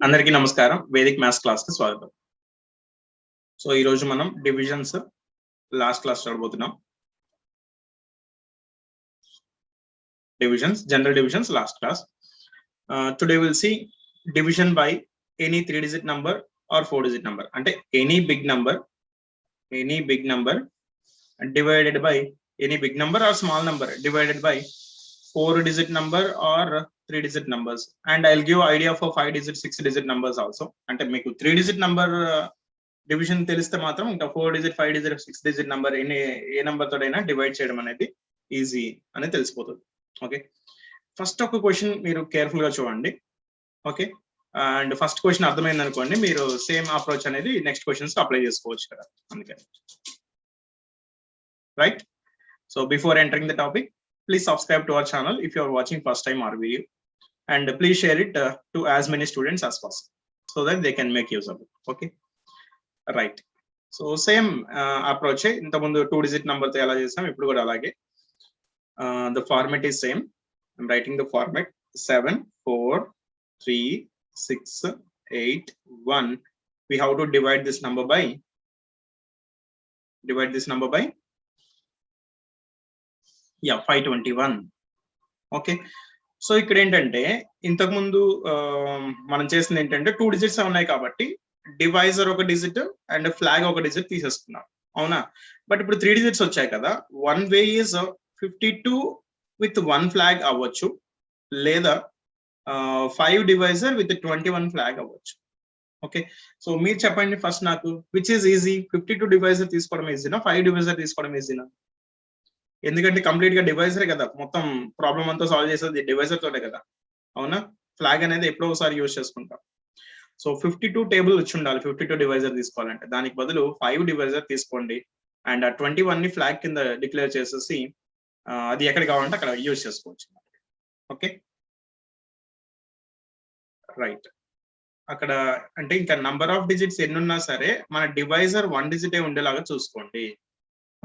అందరికీ నమస్కారం. Vedic maths class కి స్వాగతం. సో ఈ రోజు మనం డివిజన్స్ లాస్ట్ క్లాస్ చూడబోతున్నాం. Divisions, general divisions last class. Today we'll see division by any 3-digit number or 4-digit number. Ante any big number divided by any big number or small number divided by 4-digit number or 3-digit numbers. And I'll give idea for 5-digit, 6-digit numbers also. Ante meeku 3-digit number division teliste matram inka 4-digit, 5-digit, 6-digit number ఏ number తోడైనా divide చేయడం అనేది easy అని తెలిసిపోతుంది. Okay, first ఒక question మీరు careful గా చూడండి. ఓకే, అండ్ ఫస్ట్ క్వశ్చన్ అర్థమైంది అనుకోండి, మీరు సేమ్ అప్రోచ్ అనేది నెక్స్ట్ క్వశ్చన్స్ అప్లై చేసుకోవచ్చు కదా. అందుకని right. So before entering the topic, please subscribe to our channel if you are watching first time our video, and please share it to as many students as possible so that they can make use of it. Okay, right. So same approach ఇంత ముందు 2-digit number తో ఎలా చేసాం ఇప్పుడు కూడా అలాగే. The format is same. I'm writing the format 7 4 3 6 8 1. We have to divide this number by yeah 521. Okay, so ఇక్కడ ఏంటంటే ఇంతకు ముందు మనం చేసింది ఏంటంటే 2 digits ఉన్నాయి కాబట్టి డివైజర్ ఒక డిజిట్ అండ్ ఫ్లాగ్ ఒక డిజిట్ తీసేసుకున్నాం, అవునా? బట్ ఇప్పుడు 3 digits వచ్చాయి కదా. One way is 52 with 1 flag అవ్వచ్చు, లేదా 5 divisor with 21 flag అవ్వచ్చు. ఓకే, సో మీరు చెప్పండి ఫస్ట్ నాకు, విచ్ ఈజ్ ఈజీ? 52 divisor తీసుకోవడం ఈజీనా, 5 divisor తీసుకోవడం ఈజీనా? ఎందుకంటే కంప్లీట్ గా డివైజరే కదా, మొత్తం ప్రాబ్లం అంతా సాల్వ్ చేసేది డివైజర్ తోనే కదా, అవునా? ఫ్లాగ్ అనేది ఎప్పుడో ఒకసారి యూజ్ చేసుకుంటాం. సో 52 టేబుల్ వచ్చి ఉండాలి 52 divisor తీసుకోవాలంటే. దానికి బదులు 5 divisor తీసుకోండి అండ్ ఆ 21 ని ఫ్లాగ్ కింద డిక్లేర్ చేసేసి అది ఎక్కడ కావాలంటే అక్కడ యూజ్ చేసుకోవచ్చు. Okay, right. అక్కడ అంటే ఇంకా నంబర్ ఆఫ్ డిజిట్స్ ఎన్ని ఉన్నా సరే మన డివైజర్ 1 digit ఉండేలాగా చూసుకోండి.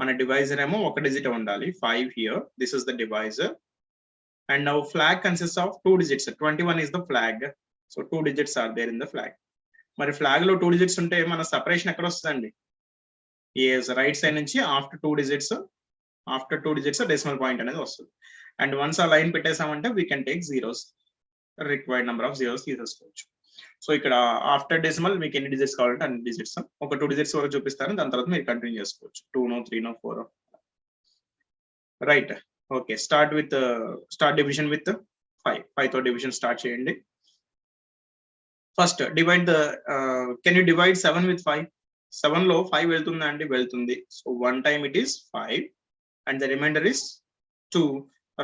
మన డివైజర్ ఏమో 1 digit ఉండాలి. 5 here, this is the divisor, and now flag consist of 2 digits. 21 is the flag, so 2 digits are there in the flag. మరి ఫ్లాగ్ లో 2 digits ఉంటే మన సపరేషన్ ఎక్కడ వస్తుందండి? ఎస్, రైట్ సైడ్ నుంచి ఆఫ్టర్ 2 digits డెసిమల్ పాయింట్ అనేది వస్తుంది. And once ఆ లైన్ పెట్టేసామంటే we can take zeros, required number of zeros తీసేసుకోవచ్చు. సో ఇక్కడ ఆఫ్టర్ డెసిమల్ మీకు ఎన్ని డిజిట్స్ కావాలంటే అన్ని డిజిట్స్, ఒక 2 digits వరకు చూపిస్తాను, దాని తర్వాత మీరు కంటిన్యూ చేసుకోవచ్చు. 2 3 4 right. Okay, start division with 5 తో డివిజన్ స్టార్ట్ చేయండి. First divide can you divide 7 with 5? 7 లో 5 వెళ్తుందా అండి? వెళ్తుంది. So 1 time it is 5 and the remainder is 2.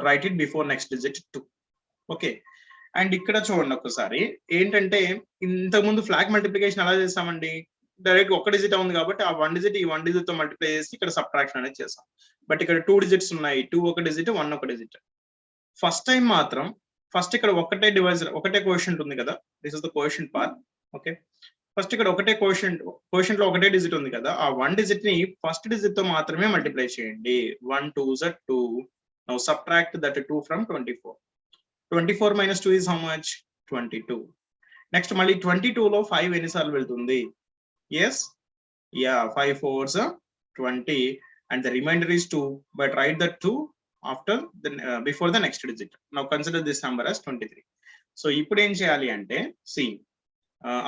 write it before next digit 2. Okay, and ఇక్కడ చూడండి ఒకసారి ఏంటంటే ఇంతకుముందు ఫ్లాగ్ మల్టిప్లికేషన్ ఎలా చేస్తామండి? డైరెక్ట్ 1 digit ఉంది కాబట్టి ఆ 1 digit ఈ 1 digit తో మల్టిప్లై చేసి ఇక్కడ సబ్ట్రాక్షన్ అనేది చేస్తాం. బట్ ఇక్కడ 2 digits ఉన్నాయి, 2 ఒక digit, 1 ఒక digit. ఫస్ట్ టైం మాత్రం ఇక్కడ ఒకటే డివైజర్, ఒకటే కోఎఫిషియంట్ ఉంది కదా, this is the coefficient part. Okay, first ఇక్కడ ఒకటే కోఎఫిషియంట్ లో ఒకటే డిజిట్ ఉంది కదా, ఆ 1 digit ని ఫస్ట్ డిజిట్ తో మాత్రమే మల్టిప్లై చేయండి. 1 2s are 2. Now subtract that 2 from 24. 24 minus 2 is how much? 22. Next మళ్ళీ 22 లో 5 ఎన్నిసార్లు వెళ్తుంది? Yes, yeah 5 4s are 20 and the remainder is 2, but write that 2 after before the next digit. Now consider this number as 23. So ఇప్పుడు ఏం చేయాలి అంటే, see,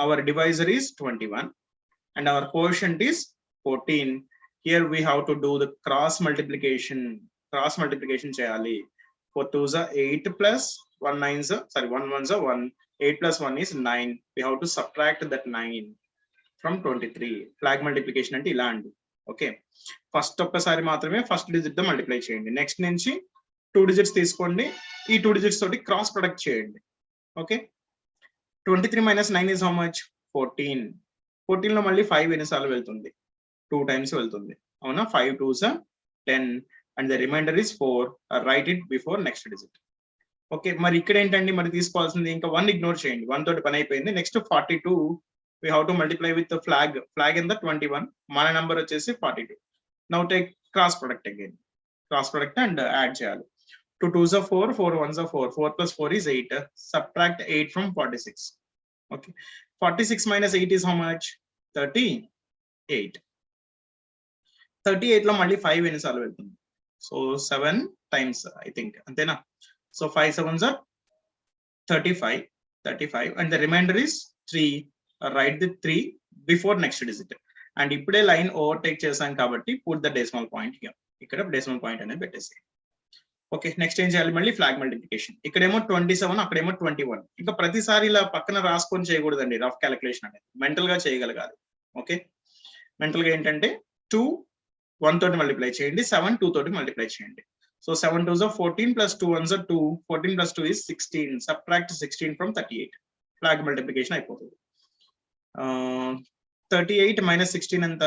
our divisor is 21 and our quotient is 14. Here we have to do the cross multiplication చేయాలి. 4 2s are 8 plus 1 9s are, sorry 1 1s are 1. 8 plus 1 is 9. We have to subtract that 9 from 23. Flag multiplication అంటే ఇలా అండి. Okay, first ఒక్కసారి మాత్రమే first digit తో multiply చేయండి. Next నుంచి 2 digits తీసుకోండి, ఈ 2 digits తోటి క్రాస్ ప్రొడక్ట్ చేయండి. Okay, 23 minus 9 is how much? 14. 14 లో మళ్ళీ 5 ఎన్నిసార్లు వెళ్తుంది? 2 times వెళ్తుంది, అవునా? 5 2s are 10 and the remainder is 4. write it before next digit. Okay, మరి ఇక్కడ ఏంటండి మరి తీసుకోవాల్సింది? ఇంకా 1 ఇగ్నోర్ చేయండి, 1 తోటి పని అయిపోయింది. Next 42 we have to multiply with the flag in the 21, మన number వచ్చేసి 42. Now take cross product again, cross product and add చేయాలి. 2 2s are 4, 4 1s are 4, 4 plus 4 is 8, subtract 8 from 46. Okay, 46 minus 8 is how much? 38. 38 లో మళ్ళీ 5 ఎన్నిసార్లు వెళ్తుంది? So 7 times I think, అంతేనా? So 5 7s are 35 and the remainder is 3. Write the 3 before next digit. And ఇప్పుడే line overtake చేసాం కాబట్టి put the decimal point here. ఇక్కడ decimal point అనేది పెట్టేసి. ఓకే, నెక్స్ట్ ఏం చేయాలి? మళ్ళీ ఫ్లాగ్ మల్టిప్లికేషన్. ఇక్కడేమో 27, అక్కడేమో 21. ఇంకా ప్రతిసారి ఇలా పక్కన రాసుకొని చేయకూడదండి, రఫ్ క్యాలిక్యులేషన్ అనేది మెంటల్ గా చేయగలగాలి. ఓకే, మెంటల్ గా ఏంటంటే 2 1 తోటి మల్టిప్లై చేయండి, 7 2 తోటి మల్టిప్లై చేయండి. So 7 2s are 14 plus 2 1s are 2, 14 plus 2 is 16, subtract 16 from 38. Flag multiplication అయిపోతుంది. 38 minus 16 ఎంత?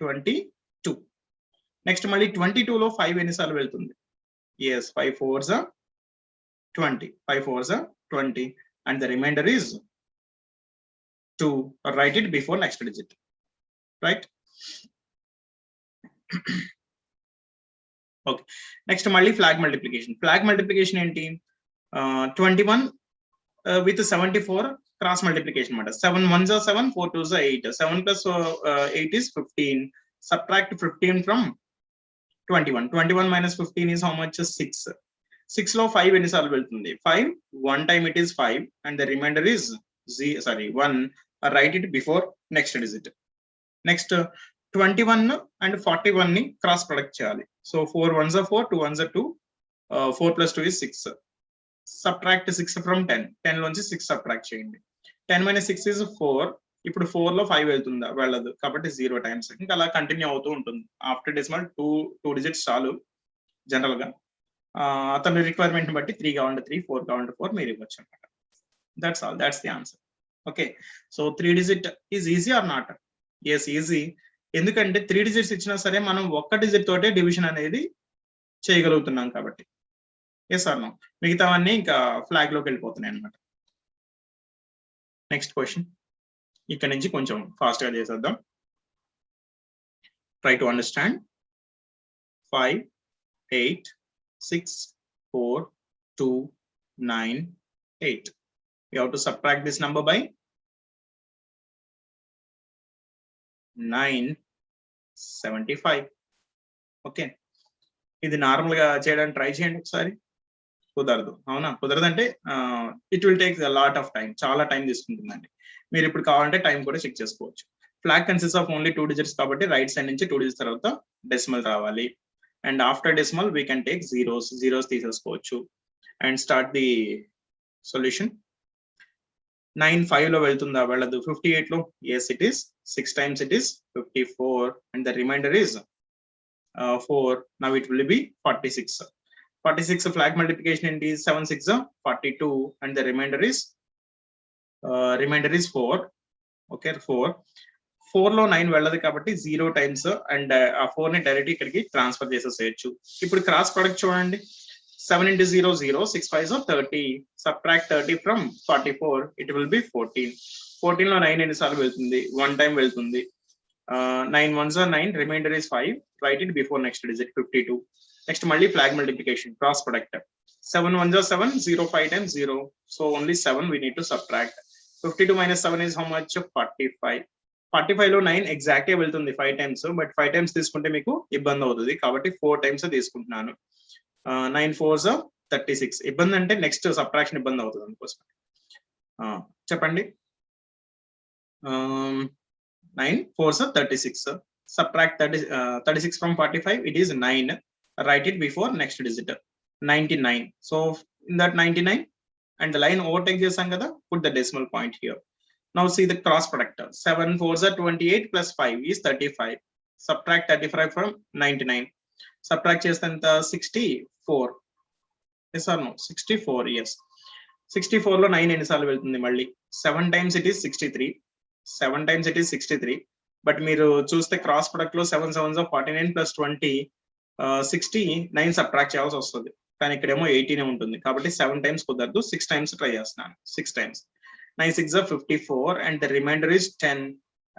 22. నెక్స్ట్ మళ్ళీ 22 లో 5 ఎన్నిసార్లు వెళ్తుంది? Yes, 5 4s are 20, 5 4s are 20 and the remainder is 2. Write it before next digit, right? Okay, next మళ్ళీ flag multiplication. Flag multiplication ఏంటి? 21 with 74 cross multiplication అన్నమాట. 7 1s are 7, 4 2s are 8, 7 plus 8 is 15, subtract 15 from 21. 21 minus 15 is how much? 6. 6 లో 5 ఎన్నిసార్లు వెళ్తుంది? 5 one time it is 5 and the remainder is 1. Write it before next digit. Next 21 and 41 ని cross product చేయాలి. So 4 1s are 4, 2 1s are 2, 4 plus 2 is 6. Subtract 6 from 10. 10 లోంచి 6 subtract చేయండి. 10 minus 6 is 4. ఇప్పుడు 4 లో 5 వెళ్తుందా? వెళ్ళదు, కాబట్టి 0 times. ఇంకా అలా కంటిన్యూ అవుతూ ఉంటుంది. ఆఫ్టర్ డెసిమల్ 2 digits చాలు జనరల్ గా. అతని రిక్వైర్మెంట్ బట్టి 3 కావాలంటే 3, 4 కావాలంటే 4 మీరు ఇవ్వచ్చు అనమాట. That's all, that's the answer. Okay, so 3 digit is easy or not? Yes, easy. ఎందుకంటే 3 digits ఇచ్చినా సరే మనం ఒక్క డిజిట్ తోటే డివిజన్ అనేది చేయగలుగుతున్నాం కాబట్టి. Yes or no? మిగతావన్నీ ఇంకా ఫ్లాగ్ లోకి వెళ్ళిపోతున్నాయి అనమాట. నెక్స్ట్ క్వశ్చన్, ఇక్కడ నుంచి కొంచెం ఫాస్ట్ గా చేసేద్దాం. Try to understand. 5 8 6 4 2 9 8. You have to subtract this number by 975. Okay, ఇది నార్మల్ గా చేయడానికి ట్రై చేయండి ఒకసారి. కుదరదు, అవునా? కుదరదంటే it will take lot of time, చాలా టైం తీసుకుంటుందండి. మీరు ఇప్పుడు కావాలంటే టైం కూడా చెక్ చేసుకోవచ్చు. Flag consist of only 2 digits కాబట్టి రైట్ సైడ్ నుంచి 2 digits తర్వాత డెసిమల్ రావాలి. And after decimal we can take zeros తీసేసుకోవచ్చు. And start the solution. 9 5 లో వెళ్తుందా? వెళ్ళదు. 58 లో? Yes it is. 6 times it is 54 and the remainder is 4. Now it will be 46. 46 flag multiplication ఏంటి? 7 6 42 and the remainder is 4. Okay, 4 లో 9 వెళ్ళదు కాబట్టి 0 times and ఆ 4 ని డైరెక్ట్ ఇక్కడికి ట్రాన్స్ఫర్ చేసేసేయచ్చు. ఇప్పుడు క్రాస్ ప్రొడక్ట్ చూడండి. 7 into 0 0, 6 5s are 30, subtract 30 from 44, it will be 14. 14 లో 9 ఎన్నిసార్లు వెళ్తుంది? 1 time వెళ్తుంది. 9 1s are 9, remainder is 5. Write it before next digit, 52. Next మళ్ళీ flag multiplication, cross product. 7 1s are 7, 0 5 times 0, so only 7 we need to subtract. 52 minus 7 is how much? 45. 45 లో 9 exact గా వెళ్తుంది 5 times, but 5 times తీసుకుంటే మీకు ఇబ్బంది అవుతుంది కాబట్టి 4 times తీసుకుంటున్నాను. 9 4s are 36. ఇబ్బంది అంటే నెక్స్ట్ సబ్ట్రాక్షన్ ఇబ్బంది అవుతుంది అందుకోసం. చెప్పండి. 9 4s are 36. Subtract 36 from 45, it is 9. Write it before next digit, 99. So in that 99 and the line overtake chesam kada, put the decimal point here. Now see the cross product. 7 4s are 28 plus 5 is 35. Subtract 35 from 99. Subtract chesthe enta? 64. Yes or no? 64. Yes. 64 లో 9 ఎన్నిసార్లు వెళ్తుంది? మళ్ళీ 7 times it is 63. 7 times it is 63. But మీరు చూస్తే cross product లో 7 7s are 49 plus 20, 69 subtract చేయాల్సి వస్తుంది. కానీ ఇక్కడేమో 18 ఉంటుంది కాబట్టి 7 times కుదరదు. 6 times ట్రై చేస్తున్నాను. 6 times 9 6 are 54 and the remainder is 10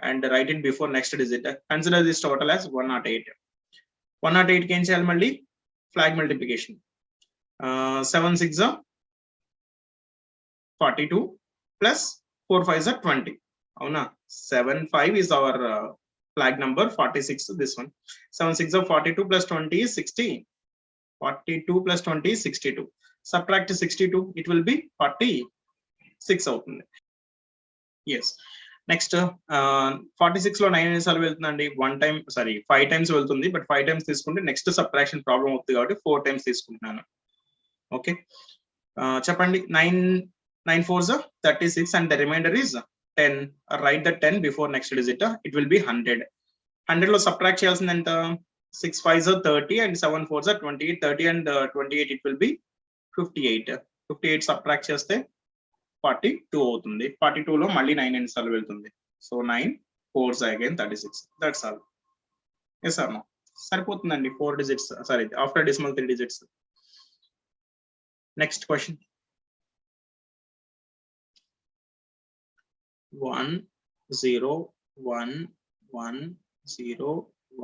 and write it before next digit. Consider this total as 108. 108 కి ఏం చేయాలి మళ్ళీ flag multiplication. 7 6 are 42 plus 4 5 are 20. అవునా 75 is our flag number, 46 this one. 7 6 are 42 plus 20 is 60. 42 plus 20 is 62. Subtract 62, it will be 46 అవుతుంది. Yes. Next 46 లో 9 ఎన్నిసార్లు వెళ్తుందండి 5 times వెళ్తుంది. బట్ 5 టైమ్స్ తీసుకుంటే నెక్స్ట్ సబ్ట్రాక్షన్ ప్రాబ్లం అవుతుంది కాబట్టి 4 టైమ్స్ తీసుకుంటున్నాను. ఓకే చెప్పండి 9 4s are 36 and the remainder is 10. Write the 10 before next digit. It will be 100. 100 లో సబ్ట్రాక్ట్ చేయాల్సింది ఎంత 6 5s are 30 and 7 4s are 28. 30 and 28 it will be 58. 58 subtract చేస్తే 42 అవుతుంది. 42 లో మళ్ళీ 9 ఎన్నిసార్లు వెళ్తుంది. So 9 4s again 36. That's all. Yes or no సరిపోతుందండి 4 digits. Sorry after decimal 3 digits. Next question 1 0 1 1 0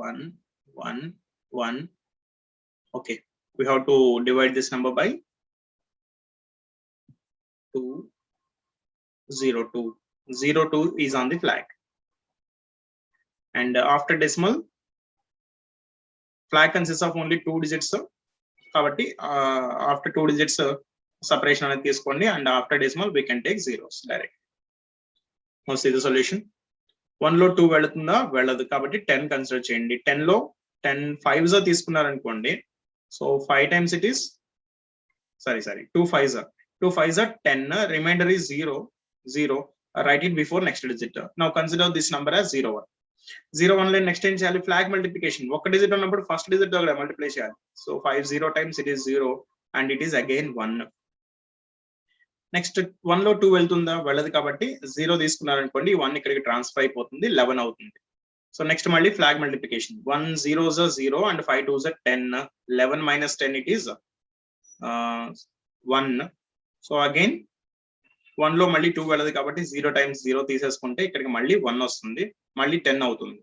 1 1 1. Okay, we have to divide this number by 2 0 2. 0 2 is on the flag and after decimal flag consists of only 2 digits. కాబట్టి after 2 digits separation అనేది తీసుకోండి and after decimal we can take zeros direct. Now see the solution. 1 లో 2 వెళ్తుందా వెళ్ళదు కాబట్టి 10 consider చేయండి. 10 లో 10 5s తీసుకున్నారనుకోండి so 5 times it is 2 5s are 10. Remainder is 0. Write it before next digit. Now consider this number as 0 1. 0 1 లో next ఏం చేయాలి flag multiplication. ఒక డిజిట్ ఉన్నప్పుడు ఫస్ట్ డిజిట్ తో మల్టిప్లై చేయాలి. So 5 0 times it is 0 and it is again 1. Next 1 లో 2 వెళ్తుందా వెళ్ళదు కాబట్టి 0 తీసుకున్నారనుకోండి 1 ఇక్కడికి ట్రాన్స్ఫర్ అయిపోతుంది 11 అవుతుంది. సో నెక్స్ట్ మళ్ళీ flag multiplication. 1 0s are 0 and 5 2s are 10. 11 minus 10 it is 1. So again 1 లో మళ్ళీ 2 వెళ్ళదు కాబట్టి 0 times 0 తీసేసుకుంటే ఇక్కడికి మళ్ళీ 1 వస్తుంది మళ్ళీ 10 అవుతుంది.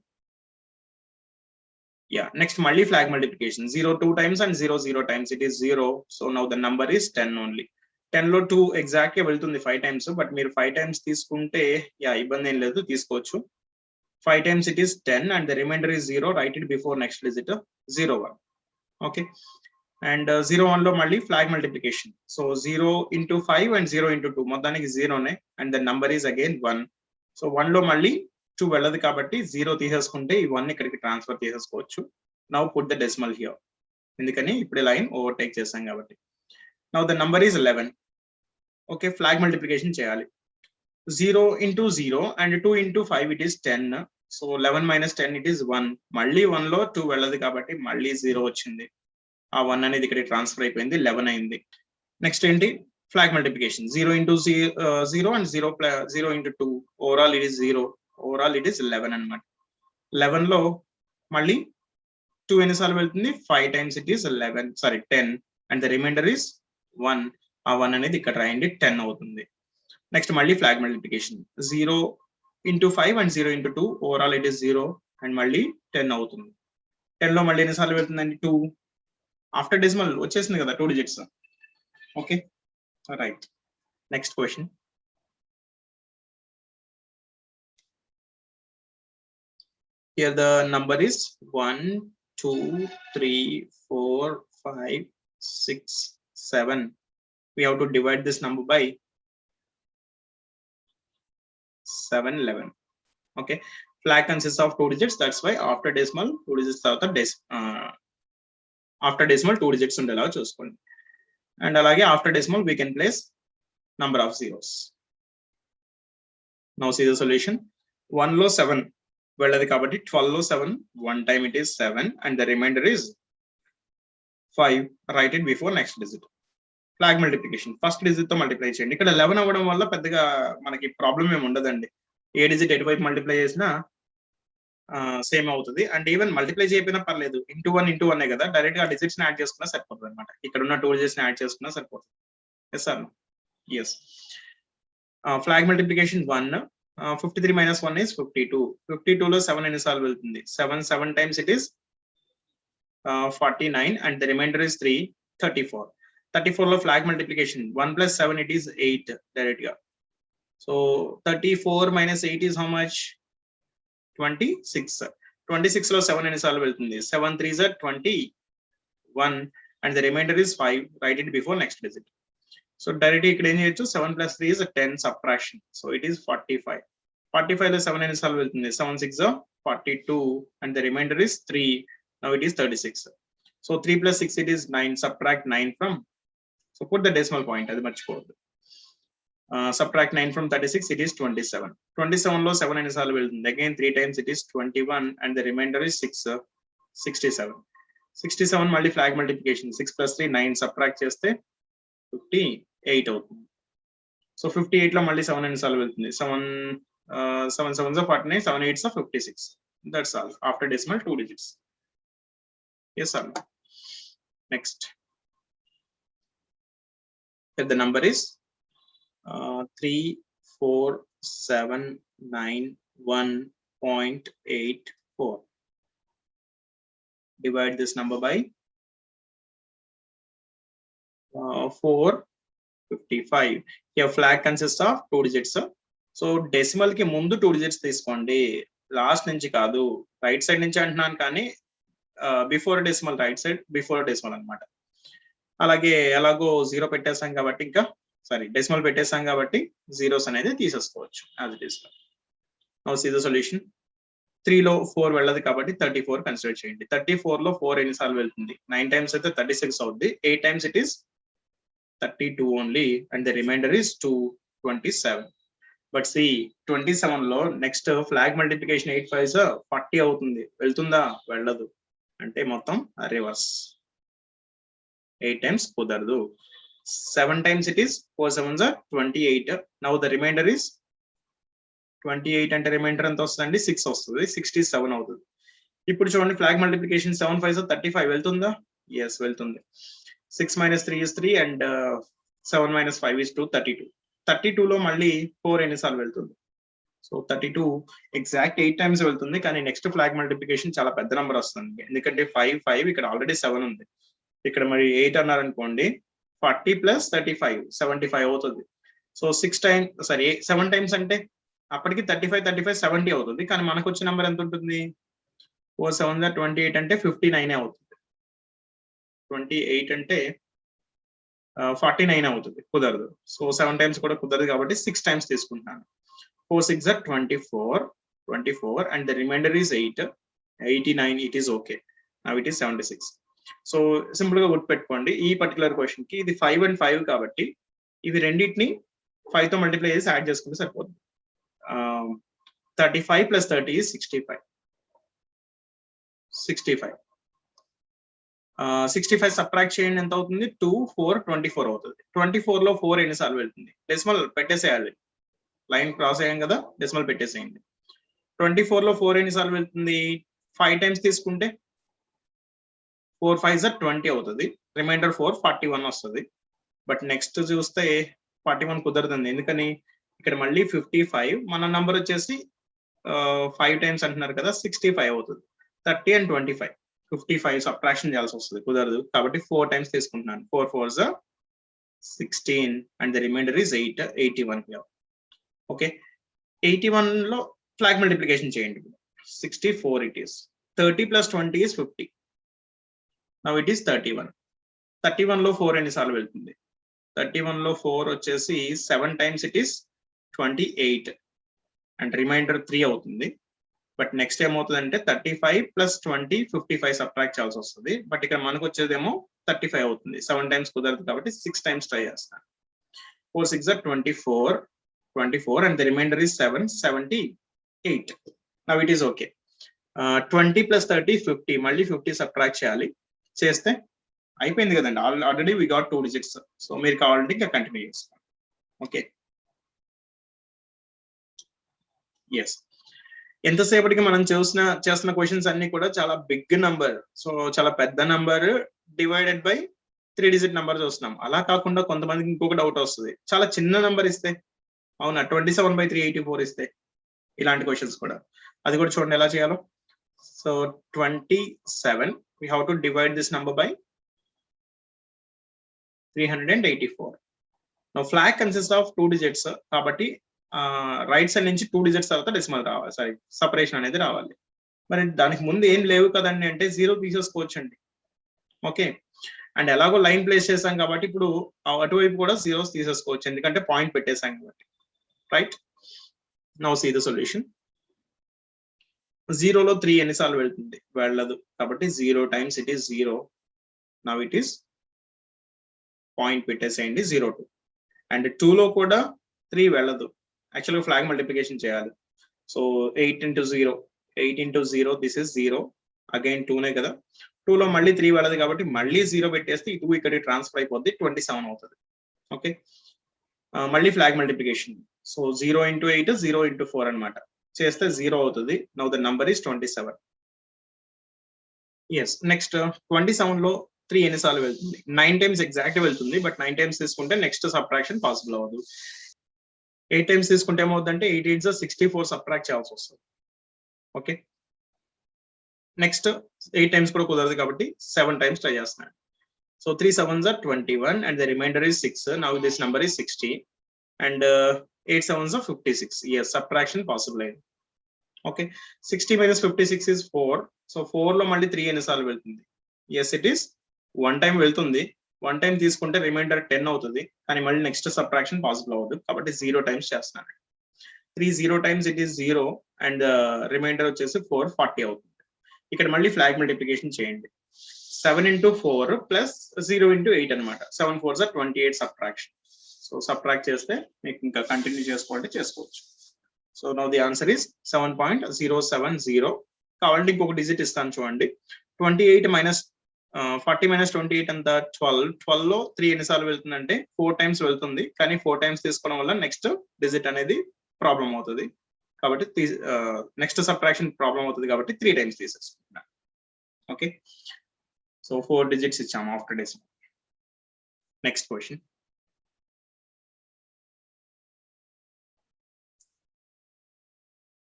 నెక్స్ట్ మళ్ళీ flag multiplication. 0 2 times and 0 0 times it is 0. So now the number is 10 only. 10 లో 2 ఎగ్జాక్ట్ గా వెళ్తుంది 5 times. బట్ మీరు 5 times తీసుకుంటే ఇబ్బంది ఏం లేదు తీసుకోవచ్చు. 5 times it is 10 and the remainder is 0. Write it before next digit 0 1. Okay, and 0 1 లో మళ్ళీ flag multiplication. So 0 into 5 and 0 into 2 మొత్తానికి 0 నే and the number is again 1. So 1 లో మళ్ళీ 2 వెళ్ళదు కాబట్టి 0 తీసేసుకుంటే ఈ 1 ఇక్కడికి ట్రాన్స్ఫర్ చేసేసుకోవచ్చు. Now put the decimal here. ఎందుకని ఇప్పుడు లైన్ ఓవర్టేక్ చేసాం కాబట్టి. Now the number is 11. Okay flag multiplication చేయాలి. 0 into 0 and 2 into 5 it is 10. So 11 minus 10 it is 1. మళ్ళీ 1 లో 2 వెళ్ళదు కాబట్టి మళ్ళీ 0 వచ్చింది. ఆ 1 అనేది ఇక్కడ ట్రాన్స్ఫర్ అయిపోయింది 11 అయింది. నెక్స్ట్ ఏంటి flag multiplication. 0 into 0 and 0 into 2. Overall it is 0. Overall it is 11 అన్నమాట. 11 లో మళ్ళీ 2 ఎన్నిసార్లు వెళ్తుంది 5 times it is 10 and the remainder is 1. ఆ 1 అనేది ఇక్కడ రాయండి 10 అవుతుంది. నెక్స్ట్ మళ్ళీ flag multiplication. 0 into 5 and 0 into 2. Overall it is 0 and మళ్ళీ 10 అవుతుంది. 10 లో మళ్ళీ ఎన్నిసార్లు వెళ్తుందండి 2. ఆఫ్టర్ డెసిమల్ వచ్చేసింది కదా 2 digits. Okay right. Next question. Here the number is 1 2 3 4 5 6 7. We have to divide this number by 7 11. Okay, flag consists of 2 digits. That's why after decimal 2 digits after decimal 2 digits ఉండేలా చూసుకోండి. And అలాగే after decimal we can place number of zeros. Now see the solution. 1 లో 7 వెళ్ళదు కాబట్టి 12 లో 7 1 time it is 7 and the remainder is 5. Write it before next digit. Flag multiplication first digit తో multiply చేయండి. ఇక్కడ 11 అవ్వడం వల్ల పెద్దగా మనకి ప్రాబ్లం ఏమి ఉండదండి. ఏ డిజిట్ ఎటువైపు మల్టిప్లై చేసినా సేమ్ అవుతుంది. అండ్ ఈవెన్ మల్టిప్లై చేయకపోయినా పర్లేదు. ఇంటూ 1 ఇంటూ 1 కదా డైరెక్ట్ గా డిజిట్స్ ని యాడ్ చేసుకున్నా సరిపోతుంది అనమాట. ఇక్కడ ఉన్న 2 డిజిట్స్ ని యాడ్ చేసుకున్నా సరిపోతుంది. Yes sir yes. Flag multiplication 1, 53 minus 1 is 52. 52 లో 7 ఎన్నిసార్లు వెళ్తుంది? 7 times it is 49 and the remainder is 3, 34. 34 లో flag multiplication 1 plus 7 it is 8 direct గా. So 34 minus 8 is how much? 26. 26 లో 7 ఎన్నిసార్లు వెళ్తుంది? 7 3s are 21 and the remainder is 5. Write it before next digit. So directly ఇక్కడ ఏం చేయొచ్చు? 7 plus 3 is a 10 subtraction. So it is 45. 45 లో 7 ఎన్నిసార్లు వెళ్తుంది? 7 6 are 42 and the remainder is 3. Now it is 36. So 3 plus 6 it is 9. Subtract 9 from, so put the decimal point, అది మర్చిపోవద్దు. Subtract 9 from 36, it is 27. 27 లో 7 ఎన్నిసార్లు వెళ్తుంది? Again 3 times it is 21 and the remainder is 6, 67. 67 మళ్ళీ flag multiplication 6 plus 3 9, subtract చేస్తే 58 అవుతుంది. So 58 లో మళ్ళీ 7 ఎన్నిసార్లు వెళ్తుంది? 7 7 7s are 49, 7 8s are 56. That's all. After decimal 2 digits. Yes or no? Next. If the number is 34791.84. Divide this number by 455. Here flag consists of 2 digits. So decimal కి ముందు 2 digits తీసుకోండి, last నుంచి కాదు. Right side నుంచి అంటున్నాను కానీ before decimal, right side before decimal అన్నమాట. అలాగే ఎలాగో 0 పెట్టేసాం కాబట్టి, ఇంకా డెసిమల్ పెట్టేసాం కాబట్టి జీరోస్ అనేది తీసేసుకోవచ్చు as it is. Now see the solution. 3 లో 4 వెళ్ళదు కాబట్టి 34 కన్సిడర్ చేయండి. 34 లో 4 ఎన్నిసార్లు వెళ్తుంది? 9 times అయితే 36 అవుద్ది. 8 times it is 32 only and the remainder is 227. But see 27 లో నెక్స్ట్ ఫ్లాగ్ మల్టిప్లికేషన్ 8 5s 40 అవుతుంది. వెళ్తుందా? వెళ్ళదు. అంటే మొత్తం రివర్స్. 8 times కుదరదు. 7 times it is 4 7s are 28. Now the remainder is 28 అంటే రిమైండర్ ఎంత వస్తుందండి? 6 వస్తుంది. 67 అవుతుంది. ఇప్పుడు చూడండి ఫ్లాగ్ మల్టిప్లికేషన్ 7 5s are 35. వెళ్తుందా? ఎస్ వెళ్తుంది. 6 minus 3 is 3 and 7 minus 5 is 2, 32. 32 లో మళ్ళీ 4 ఎన్నిసార్లు వెళ్తుంది? సో 32 ఎగ్జాక్ట్ 8 times వెళ్తుంది. కానీ నెక్స్ట్ ఫ్లాగ్ మల్టిప్లికేషన్ చాలా పెద్ద నెంబర్ వస్తుంది, ఎందుకంటే 5 5 ఇక్కడ ఆల్రెడీ 7 ఉంది. ఇక్కడ మరి 8 అన్నారనుకోండి, 40 plus 35 75 అవుతుంది. సో 7 times అంటే అప్పటికి 35 35 70 అవుతుంది. కానీ మనకు వచ్చే నెంబర్ ఎంత ఉంటుంది? 4 7 28 అంటే 59 అవుతుంది. 28 అంటే 49 అవుతుంది. కుదరదు. సో 7 times కూడా కుదరదు కాబట్టి 6 times తీసుకుంటున్నాను. 4 6 are 24 and the remainder is 8, 89. It is okay. Now it is 76. So simple గా గుర్తుపెట్టుకోండి, ఈ పర్టికులర్ క్వశ్చన్ కి ఇది 5 and 5 కాబట్టి ఇవి రెండింటిని 5 తో మల్టిప్లై చేసి యాడ్ చేసుకుంటే సరిపోతుంది. 35 plus 30 is 65. 65 సబ్ట్రాక్ట్ చేయండి, ఎంత అవుతుంది? 2 4 24 అవుతుంది. 24 లో 4 ఎన్నిసార్లు వెళ్తుంది? డెసిమల్ పెట్టేసేయాలి. లైన్ క్రాస్ అయ్యాం కదా, డెసిమల్ పెట్టేసేయండి. 24 లో 4 ఎన్నిసార్లు వెళ్తుంది? 5 times తీసుకుంటే 4 5s are 20 అవుతుంది. రిమైండర్ 4 41 వస్తుంది. బట్ నెక్స్ట్ చూస్తే 41 కుదరదండి. ఎందుకని? ఇక్కడ మళ్ళీ 55, మన నంబర్ వచ్చేసి 5 times అంటున్నారు కదా, 65 అవుతుంది. 30 and 25 55 సబ్ట్రాక్షన్ చేయాల్సి వస్తుంది, కుదరదు. కాబట్టి 4 times తీసుకుంటున్నాను. 4 4s are 16 and the remainder is 8, 81 here. Okay, 81 లో ఫ్లాగ్ మల్టిప్లికేషన్ చేయండి. 64 it is. 30 plus 20 is 50. Now it is 31. 31 లో 4 ఎన్నిసార్లు వెళ్తుంది? 31 లో 4 వచ్చేసి 7 times it is 28 and reminder 3 అవుతుంది. బట్ నెక్స్ట్ ఏమవుతుందంటే 35 plus 20 55 సబ్ట్రాక్ట్ చేయాల్సి వస్తుంది. బట్ ఇక్కడ మనకు వచ్చేదేమో 35 అవుతుంది. 7 times కుదరదు కాబట్టి 6 times ట్రై చేస్తాను. 4 6 are 24 and the remainder is 7, 78. Now it is okay. 20 plus 30 50, మళ్ళీ 50 సబ్ట్రాక్ట్ చేయాలి. చేస్తే అయిపోయింది కదండి, already we got 2 digits. So మీరు కావాలంటే ఇంకా కంటిన్యూ చేసుకోండి. Okay, yes. ఎంతసేపటికి మనం చేస్తున్న క్వశ్చన్స్ అన్ని కూడా చాలా బిగ్ నంబర్, సో చాలా పెద్ద number divided by 3 digit number చూస్తున్నాం. అలా కాకుండా కొంతమందికి ఇంకొక డౌట్ వస్తుంది, చాలా చిన్న నంబర్ ఇస్తే అవునా 27/384 ఇస్తే ఇలాంటి క్వశ్చన్స్ కూడా అది కూడా చూడండి ఎలా చేయాలో. So 27 we have to divide this number by 384. now flag consists of 2 digits కాబట్టి రైట్ సైడ్ నుంచి 2 digits తర్వాత డెసిమల్ రావాలి, సారీ సపరేషన్ అనేది రావాలి. మరి దానికి ముందు ఏం లేవు కదండి అంటే 0 తీసేసుకోవచ్చు అండి. ఓకే, అండ్ ఎలాగో లైన్ ప్లేస్ చేసాం కాబట్టి ఇప్పుడు అటువైపు కూడా 0s తీసేసుకోవచ్చు ఎందుకంటే పాయింట్ పెట్టేసాం కాబట్టి. Right, now see the solution. 0లో 3 ఎన్నిసార్లు వెళ్తుంది? వెళ్ళదు కాబట్టి 0 times it is 0. Now it is point పెట్టేసేయండి 0 2. అండ్ 2లో కూడా 3 వెళ్ళదు, యాక్చువల్గా ఫ్లాగ్ మల్టిప్లికేషన్ చేయాలి. So 8 into 0, 8 into 0, this is 0. Again 2నే కదా, 2లో మళ్ళీ 3 వెళ్ళదు కాబట్టి మళ్ళీ 0 పెట్టేస్తే 2 ఇక్కడ ట్రాన్స్ఫర్ అయిపోద్ది, 27 అవుతుంది. ఓకే, మళ్ళీ flag multiplication. So 0 into 8, 0 into 4 అనమాట చేస్తే 0 అవుతుంది. Now the number is 27. Yes, next 27లో 3 ఎన్నిసార్లు వెళ్తుంది? 9 times ఎగ్జాక్ట్ వెళ్తుంది, బట్ 9 times తీసుకుంటే నెక్స్ట్ సబ్ట్రాక్షన్ పాసిబుల్ అవ్వదు. 8 times తీసుకుంటే ఏమవుతుందంటే 8 8s 64 సబ్ట్రాక్ట్ చేయాల్సి వస్తుంది. ఓకే, నెక్స్ట్ 8 times కూడా కుదరదు కాబట్టి 7 times ట్రై చేస్తున్నాను. So 3 7s are 21 and the remainder is 6. now this number is 60 and 8 7s are 56. yes, subtraction possible అయింది. Okay, 60 minus 56 is 4. సో 4లో మళ్ళీ 3 ఎన్నిసార్లు వెళ్తుంది? yes, it is 1 time వెళ్తుంది. 1 time తీసుకుంటే రిమైండర్ 10 అవుతుంది, కానీ మళ్ళీ నెక్స్ట్ సబ్ట్రాక్షన్ పాసిబుల్ అవ్వదు కాబట్టి 0 times చేస్తున్నాను. 3 0 times it is 0 and remainder వచ్చేసి 4 40 అవుతుంది. ఇక్కడ మళ్ళీ ఫ్లాగ్ మల్టిప్లికేషన్ చేయండి. 7 into 4 plus 0 into 8 అనమాట. 7 4s are 28 subtraction. So subtract చేస్తే మీకు ఇంకా కంటిన్యూ చేసుకోవాలంటే చేసుకోవచ్చు. So now the answer is 7.070. కావాలంటే ఇంకొక డిజిట్ ఇస్తాను చూడండి. 28 minus 40 minus 28 అంత 12. 12లో 3 ఎన్నిసార్లు వెళ్తుందంటే 4 times వెళ్తుంది, కానీ 4 times తీసుకోవడం వల్ల నెక్స్ట్ డిజిట్ అనేది ప్రాబ్లం అవుతుంది కాబట్టి నెక్స్ట్ సబ్ట్రాక్షన్ ప్రాబ్లం అవుతుంది కాబట్టి 3 times తీసేసుకుంటున్నాను. ఓకే, సో 4 digits ఇచ్చాము after decimal. Next question.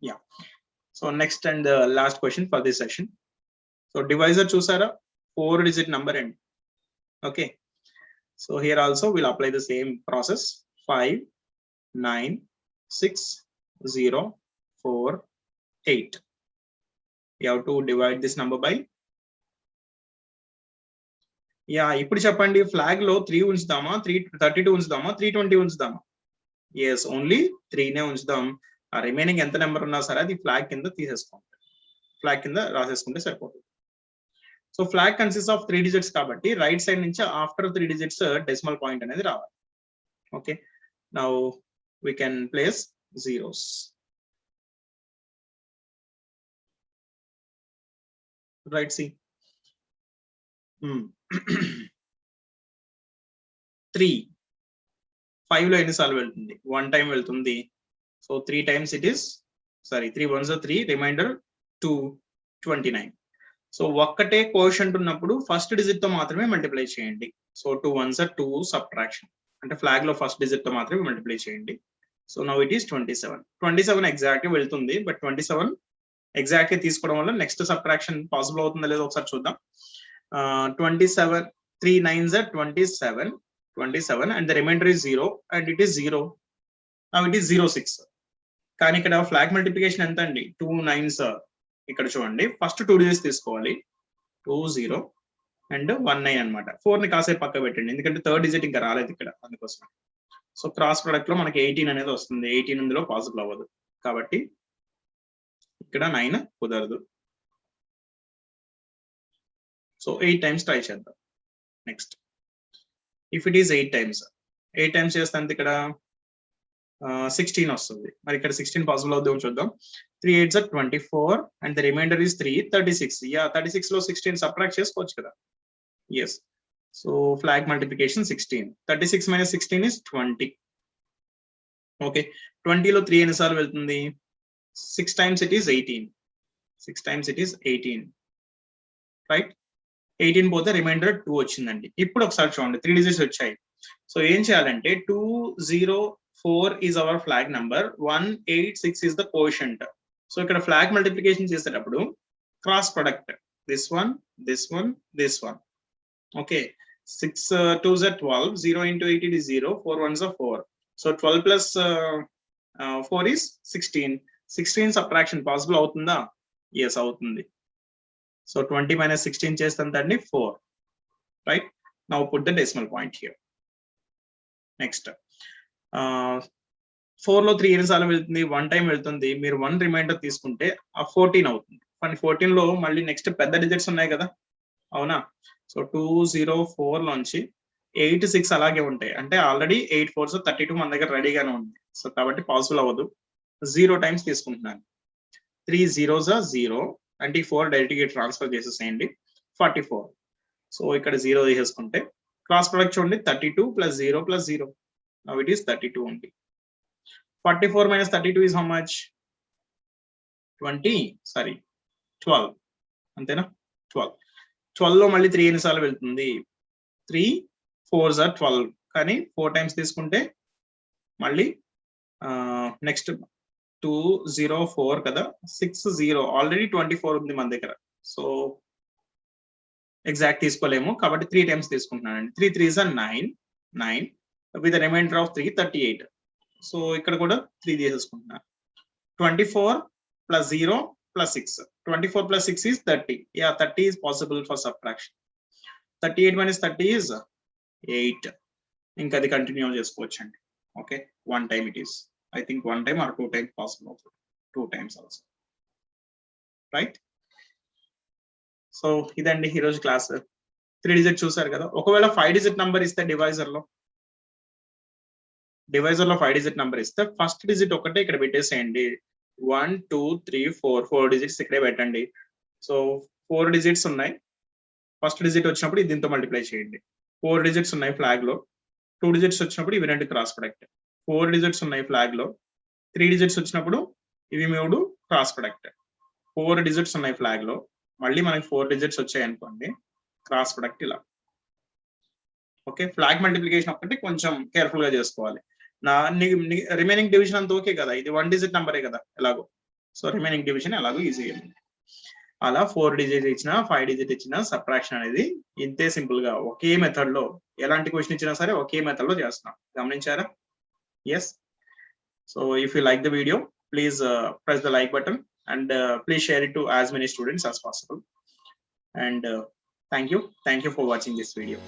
Yeah, so next and last question for this session. So divisor చూసారా, 4 digit number అండి. Okay, so here also will apply the same process. 5 9 6 0 4 8. you have to divide this number by. Yeah, ఇప్పుడు చెప్పండి, flag లో 3 ఉంచుదామా, 332 ఉంచుదామా, 320 ఉంచుదామా? Yes, only 3నే ఉంచుదాం. ఆ remaining ఎంత number ఉన్నా సరే అది ఫ్లాగ్ కింద తీసేసుకోండి, ఫ్లాగ్ కింద రాసేసుకుంటే సరిపోతుంది. So flag consist of 3 digits కాబట్టి రైట్ సైడ్ నుంచి ఆఫ్టర్ 3 digits డెసిమల్ పాయింట్ అనేది రావాలి. Okay, now we can place zeros. right, see 3 5లో ఎన్నిసార్లు వెళ్తుంది? 1 time వెళ్తుంది. So 3 times it is, sorry 3 1s are 3, remainder 2 29. So ఒక్కటే కోఎఫిషియంట్ ఉన్నప్పుడు ఫస్ట్ డిజిట్ తో మాత్రమే మల్టిప్లై చేయండి. సో 2 1s are 2 సబ్ట్రాక్షన్ అంటే ఫ్లాగ్ లో ఫస్ట్ డిజిట్ తో మాత్రమే మల్టిప్లై చేయండి. So now it is 27. 27 exact వెళ్తుంది, బట్ 27 ఎగ్జాక్ట్ తీసుకోవడం వల్ల నెక్స్ట్ సబ్ట్రాక్షన్ పాసిబుల్ అవుతుందో లేదో ఒకసారి చూద్దాం. 27 3 9s are 27 and the remainder is 0 and it is 0. now it is 06. కానీ ఇక్కడ ఫ్లాగ్ మల్టిప్లికేషన్ ఎంత అండి? 2 9s. ఇక్కడ చూడండి, ఫస్ట్ 2 digits తీసుకోవాలి, 2 0 అండ్ 1 9 అనమాట. 4ని కాసేపు పక్క పెట్టండి ఎందుకంటే థర్డ్ డిజిట్ ఇంకా రాలేదు ఇక్కడ, అందుకోసం. సో క్రాస్ ప్రొడక్ట్ లో మనకి 18 అనేది వస్తుంది. 18 ఇందులో పాసిబుల్ అవ్వదు కాబట్టి ఇక్కడ 9 కుదరదు. సో 8 times ట్రై చేద్దాం. Next if it is 8 times, 8 times చేస్తే అంత ఇక్కడ 16 వస్తుంది. మరి ఇక్కడ 16 పాసిబుల్ అవుతుందో చూద్దాం. 3 8s are 24 and the remainder is 3 36. Yeah, 36 లో 16 సబ్ట్రాక్ట్ చేసుకోవచ్చు కదా. Yes, so flag multiplication 16. 36 minus 16 is 20. Okay, 20లో 3 ఎన్నిసార్లు వెళ్తుంది? 6 times it is 18. 6 times it is 18. Right, 18 పోతే రిమైండర్ 2 వచ్చిందండి. ఇప్పుడు ఒకసారి చూడండి, 3 digits వచ్చాయి. సో ఏం చేయాలంటే 2 0 4 is our flag number, 186 is the quotient. So ఇక్కడ flag multiplication చేసేటప్పుడు cross product, this one, this one, this one. Okay, 6 2s are 12, 0 into 8 it is 0, 4 1s are 4. So 12 plus 4 is 16. 16 subtraction possible అవుతుందా? Yes, అవుతుంది. So 20 minus 16 చేస్తుందండి 4. Right? Now put the decimal point here. Next. 4 లో 3 ఎన్నిసార్లు వెళ్తుంది? 1 time వెళ్తుంది. మీరు 1 reminder తీసుకుంటే ఆ 14 అవుతుంది. కానీ 14 లో మళ్ళీ నెక్స్ట్ పెద్ద డిజిట్స్ ఉన్నాయి కదా, అవునా? సో 204 లోంచి 86 అలాగే ఉంటాయి. అంటే ఆల్రెడీ 8 4s 32 మన దగ్గర రెడీగానే ఉంది. సో కాబట్టి పాసిబుల్ అవ్వదు. 0 టైమ్స్ తీసుకుంటున్నాను. 3 zeros are 0, అంటే 4 డైరెక్ట్ గా ట్రాన్స్ఫర్ చేసేసేయండి. 44. సో ఇక్కడ 0 తీసేసుకుంటే క్రాస్ ప్రొడక్ట్ చూడండి, 32 plus 0 plus 0. Now it is 32 only. 44 minus 32 is how much? 12. అంతేనా? 12. 12 లో మళ్ళీ 3 ఎన్నిసార్లు వెళ్తుంది? 3 4s are 12, కానీ 4 టైమ్స్ తీసుకుంటే మళ్ళీ నెక్స్ట్ 204 కదా, 60 ఆల్రెడీ 24 ఉంది మన దగ్గర. సో ఎగ్జాక్ట్ తీసుకోలేము కాబట్టి 3 టైమ్స్ తీసుకుంటున్నానండి. 3 3s are 9 with a remainder of 3 38. So ఇక్కడ కూడా 3 తీసేసుకుంటున్నాను. 24 plus 0 plus 6. 24 plus 6 is 30. Yeah, 30 is possible for subtraction. 38 minus 30 is 8. ఇంకా అది కంటిన్యూ చేసుకోవచ్చు అండి. Okay, 1 time it is. I think 1 time or 2 times possible. 2 times also. Right? So ఇదండి ఈరోజు class. 3 digit చూసారు కదా. ఒకవేళ 5 డిజిట్ నంబర్ ఇస్తే డివైజర్ లో 5 డిజిట్ నంబర్ ఇస్తే ఫస్ట్ డిజిట్ ఒకటే ఇక్కడ పెట్టేసేయండి. 1 2 3 4 డిజిట్స్ ఇక్కడే పెట్టండి. సో 4 డిజిట్స్ ఉన్నాయి. ఫస్ట్ డిజిట్ వచ్చినప్పుడు దీంతో మల్టిప్లై చేయండి. 4 డిజిట్స్ ఉన్నాయి ఫ్లాగ్ లో. 2 డిజిట్స్ వచ్చినప్పుడు ఇవి రెండు క్రాస్ ప్రొడక్ట్. 4 డిజిట్స్ ఉన్నాయి ఫ్లాగ్ లో. 3 డిజిట్స్ వచ్చినప్పుడు ఇవి 3 క్రాస్ ప్రొడక్ట్. 4 డిజిట్స్ ఉన్నాయి ఫ్లాగ్ లో, మళ్ళీ మనకి 4 డిజిట్స్ వచ్చాయి అనుకోండి, క్రాస్ ప్రొడక్ట్ ఇలా. ఓకే, ఫ్లాగ్ మల్టిప్లికేషన్ ఒకటి కొంచెం కేర్ఫుల్ గా చేసుకోవాలి. నా రిమైనింగ్ డివిజన్ అంతా ఓకే కదా, ఇది 1 డిజిట్ నంబరే కదా ఎలాగో. సో రిమైనింగ్ డివిజన్ ఎలాగో ఈజీగా. అలా 4 డిజిట్ ఇచ్చినా 5 డిజిట్ ఇచ్చినా సబ్ట్రాక్షన్ అనేది ఇంతే సింపుల్ గా ఒకే మెథడ్ లో, ఎలాంటి క్వశ్చన్ ఇచ్చినా సరే ఒకే మెథడ్ లో చేస్తున్నాం. గమనించారా? Yes. So if you like the video, please press the like button and please share it to as many students as possible. And thank you for watching this video.